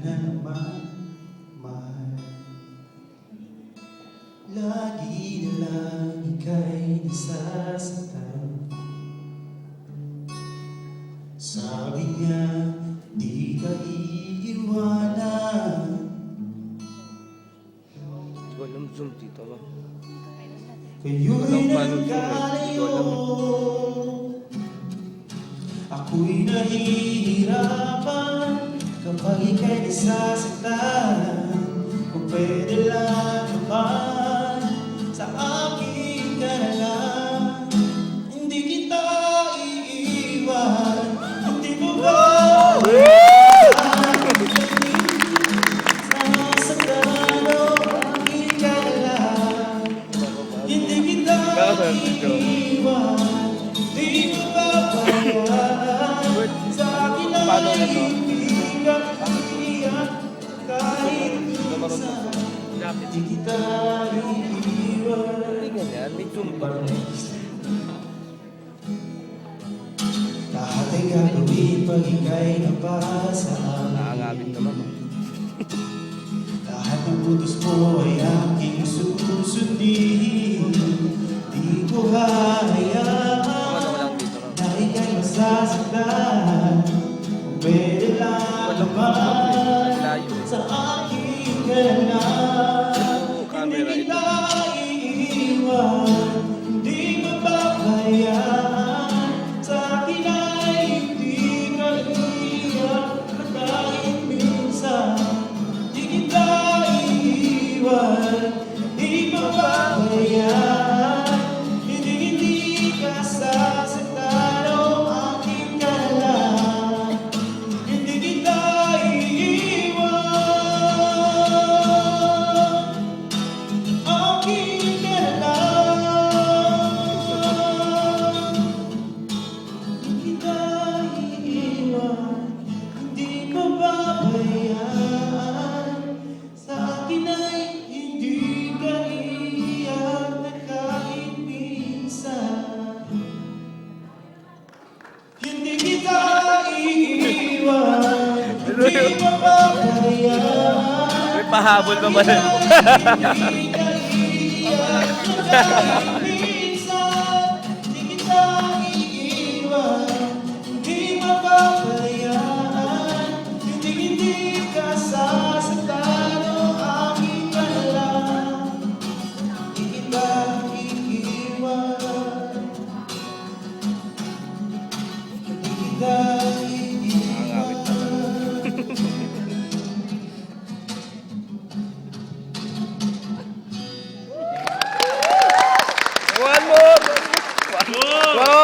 na naman, mahal. Lagi na lang ika'y nasasaktan. Sabi niya, di ka iiwanan. Hindi ko alam zoom dito ba? Kayo'y Walang paano zoom eh. Hindi ko nagkalayo. alam. Ako'y nahihirapan kapag ika'y nasasaktan. Kung pwede lang naman, sa akin ka na lang. Hindi kita iiwan. Hindi mo ba nasasaktan o akin ka na lang. Hindi kita iiwan. Di mo ba bayaan sa akin Paano ay na to? hindi ka iiyak kahit minsan. Di kita iiwan. Hindi ganyan, may zoom pa rin eh. Lahat ay gagawin pag ika'y napasa akin. Nakangabit naman. Lahat ng utos mo ay aking susundin. Di ko hahayaan Ano ko lang dito no? na ika'y masasaktan. Kung pwede lang naman, Layo eh. sa akin ka na. Hindi Camera ito. kita iiwan. Hindi mo babayaan. Sa akin ay hindi ka iiyak kahit minsan. Hindi kita iiwan. Hindi mo babayaan. Hindi ka sasaktan o akin ka lang. Hindi kita iiwan. Akin ka lang. Hindi kita iiwan. Hindi ko babayaan. Sa akin ay hindi ka iiyak na kahit minsan. Hindi kita iiwan. Hindi ko babayaan. May pahabol pa ba na? Hindi ka iiyak na kahit minsan. Hindi kita iiwan. Hindi mapabayaan. Hindi ka sasaktan o akin ka na lang. Hindi kita iiwan. Hindi kita Nakangawit pa. One more! Wow!